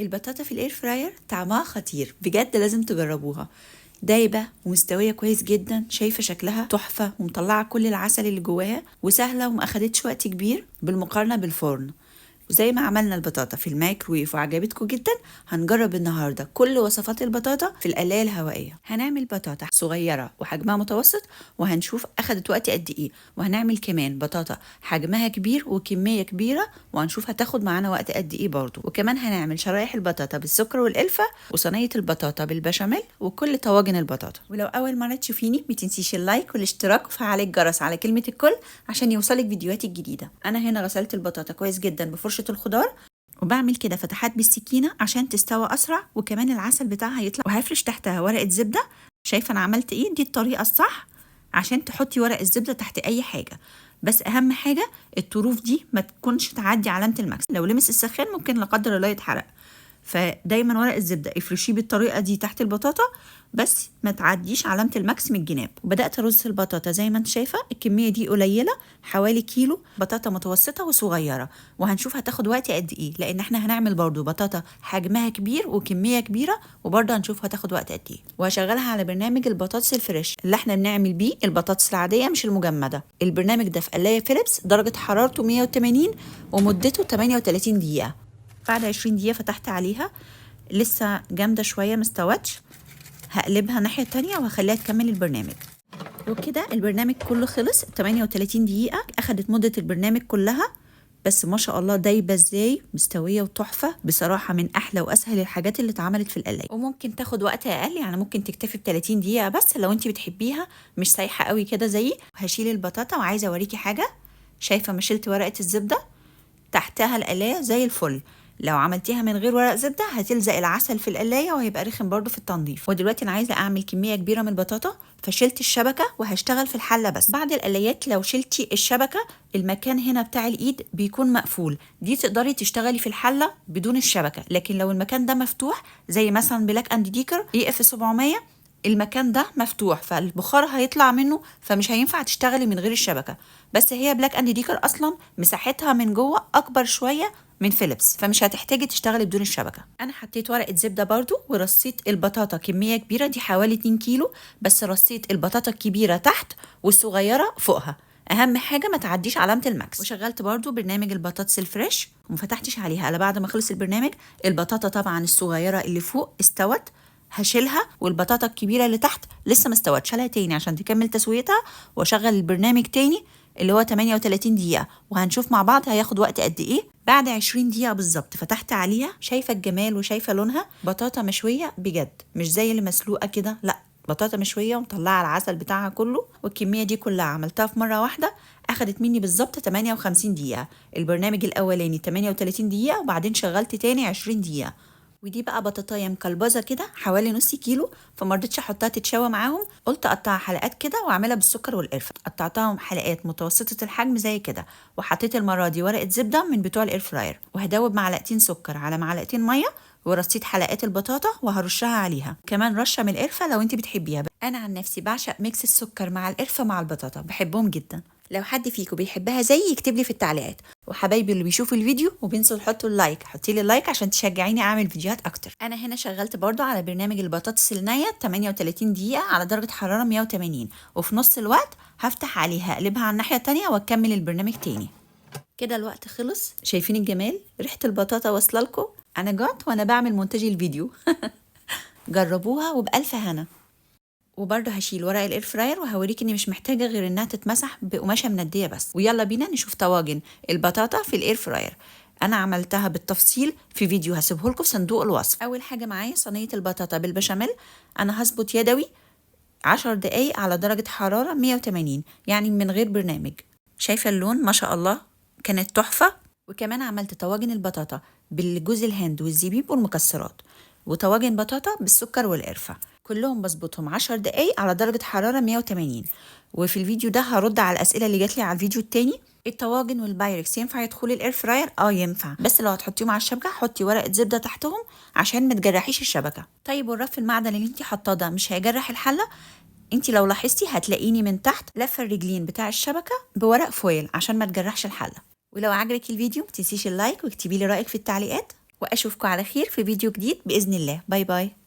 البطاطا في الاير فراير طعمها خطير بجد، لازم تجربوها. دايبه ومستويه كويس جدا، شايفه شكلها تحفه ومطلعه كل العسل اللي جواها، وسهله وما اخدتش وقت كبير بالمقارنه بالفرن. وزي ما عملنا البطاطا في الميكرويف وعجبتكم جدا، هنجرب النهارده كل وصفات البطاطا في القلايه الهوائيه. هنعمل بطاطا صغيره وحجمها متوسط وهنشوف اخدت وقت قد ايه، وهنعمل كمان بطاطا حجمها كبير وكميه كبيره وهنشوف هتاخد معانا وقت قد ايه برضو. وكمان هنعمل شرايح البطاطا بالسكر والقرفه، وصينيه البطاطا بالبشاميل، وكل طواجن البطاطا. ولو اول مره تشوفيني متنسيش اللايك والاشتراك وفعل الجرس على كلمه الكل عشان يوصلك فيديوهاتي الجديده. انا هنا غسلت البطاطا كويس جدا بفرشه الخضار، وبعمل كده فتحات بالسكينه عشان تستوى اسرع، وكمان العسل بتاعها يطلع. وهفرش تحتها ورقه زبده. شايفه انا عملت ايه؟ دي الطريقه الصح عشان تحطي ورق الزبده تحت اي حاجه، بس اهم حاجه الطروف دي ما تكونش تعدي علامه المكس، لو لمس السخان ممكن لا قدر الله يتحرق. فدايما ورق الزبده افرشيه بالطريقه دي تحت البطاطا، بس ما تعديش علامه المكس من الجناب. وبدات ارص البطاطا زي ما انت شايفه، الكميه دي قليله، حوالي كيلو بطاطا متوسطه وصغيره، وهنشوف هتاخد وقت قد ايه، لان احنا هنعمل برضو بطاطا حجمها كبير وكميه كبيره، وبرضو هنشوف هتاخد وقت قد ايه. وهشغلها على برنامج البطاطس الفريش اللي احنا بنعمل بيه البطاطس العاديه مش المجمده. البرنامج ده في قلايه فيليبس، درجه حرارته 180 ومدته 38 دقيقه. بعد 20 دقيقة فتحت عليها، لسه جامدة شوية مستوتش، هقلبها الناحية التانية وهخليها تكمل البرنامج. وكده البرنامج كله خلص. 38 دقيقة أخدت مدة البرنامج كلها، بس ما شاء الله دايبة ازاي، مستوية وتحفة بصراحة، من أحلى وأسهل الحاجات اللي اتعملت في القلاية. وممكن تاخد وقت أقل، يعني ممكن تكتفي ب 30 دقيقة بس لو انتي بتحبيها مش سايحة قوي كده زيي. هشيل البطاطا وعايزة أوريكي حاجة. شايفة ما شلت ورقة الزبدة تحتها القلاية زي الفل. لو عملتيها من غير ورق زبدة هتلزق العسل في القلاية وهيبقى رخم برضو في التنظيف. ودلوقتي انا عايزة اعمل كمية كبيرة من البطاطا، فشلت الشبكة وهشتغل في الحلة بس. بعد القلايات لو شلتي الشبكة المكان هنا بتاع الايد بيكون مقفول، دي تقدري تشتغلي في الحلة بدون الشبكة. لكن لو المكان ده مفتوح زي مثلا بلاك اند ديكر EF 700، المكان ده مفتوح فالبخار هيطلع منه، فمش هينفع تشتغلي من غير الشبكة. بس هي بلاك اند ديكر اصلا مساحتها من جوه اكبر شوية من فيليبس، فمش هتحتاجي تشتغلي بدون الشبكة. انا حطيت ورقة زبدة برضو، ورصيت البطاطا كمية كبيرة، دي حوالي 2 كيلو، بس رصيت البطاطا الكبيرة تحت والصغيرة فوقها، اهم حاجه ما تعديش علامه المكس. وشغلت برضو برنامج البطاطس الفريش وما فتحتش عليها الا بعد ما خلص البرنامج. البطاطا طبعا الصغيره اللي فوق استوت، هشيلها، والبطاطا الكبيره اللي تحت لسه ما استوتش، شيلها تاني عشان تكمل تسويتها، واشغل البرنامج تاني اللي هو 38 دقيقه، وهنشوف مع بعض هياخد وقت قد ايه. بعد 20 دقيقه بالظبط فتحت عليها، شايفه الجمال وشايفه لونها، بطاطا مشويه بجد، مش زي اللي مسلوقه كده، لا بطاطا مشويه ومطلعه العسل بتاعها كله. والكميه دي كلها عملتها في مره واحده، اخدت مني بالظبط 58 دقيقه. البرنامج الاولاني 38 دقيقه، وبعدين شغلت تاني 20 دقيقه. ودي بقى بطاطايه مكلبزه كده حوالي نص كيلو، فما رضيتش احطها تتشوى معاهم، قلت اقطعها حلقات كده واعملها بالسكر والقرفه. قطعتهم حلقات متوسطه الحجم زي كده، وحطيت المره دي ورقه زبده من بتوع الاير فراير، وهدوب معلقتين سكر على معلقتين ميه، ورصيت حلقات البطاطا وهرشها عليها، كمان رشه من القرفه لو انت بتحبيها. انا عن نفسي بعشق ميكس السكر مع القرفه مع البطاطا، بحبهم جدا. لو حد فيكم بيحبها زي يكتب لي في التعليقات. وحبايبي اللي بيشوفوا الفيديو وبينسوا تحطوا اللايك، حطي لي اللايك عشان تشجعيني اعمل فيديوهات اكتر. انا هنا شغلت برضو على برنامج البطاطس النيه 38 دقيقه على درجه حراره 180، وفي نص الوقت هفتح عليها اقلبها على الناحيه التانية واكمل البرنامج تاني. كده الوقت خلص. شايفين الجمال؟ ريحه البطاطا واصله لكم؟ انا جعت وانا بعمل مونتاج الفيديو. جربوها وبألف هنا. وبرضه هشيل ورق الاير فراير وهوريك اني مش محتاجه غير انها تتمسح بقماشه منديه بس. ويلا بينا نشوف طواجن البطاطا في الاير فراير. انا عملتها بالتفصيل في فيديو هسيبه لكم في صندوق الوصف. اول حاجه معايا صينيه البطاطا بالبشاميل. انا هظبط يدوي 10 دقايق على درجه حراره 180، يعني من غير برنامج. شايفه اللون ما شاء الله، كانت تحفه. وكمان عملت طواجن البطاطا بالجوز الهند والزبيب والمكسرات، وطواجن بطاطا بالسكر والقرفه، كلهم بظبطهم 10 دقايق على درجة حرارة 180. وفي الفيديو ده هرد على الأسئلة اللي جاتلي على الفيديو التاني. الطواجن والبايركس ينفع يدخلوا الاير فراير؟ ينفع، بس لو هتحطيهم على الشبكة حطي ورقة زبدة تحتهم عشان ما تجرحيش الشبكة. طيب والرف المعدن اللي انتي حاطاه ده مش هيجرح الحلة؟ انتي لو لاحظتي هتلاقيني من تحت لفة الرجلين بتاع الشبكة بورق فويل عشان ما تجرحش الحلة. ولو عجبك الفيديو متنسيش اللايك واكتبي لي رأيك في التعليقات، واشوفكم على خير في فيديو جديد باذن الله. باي باي.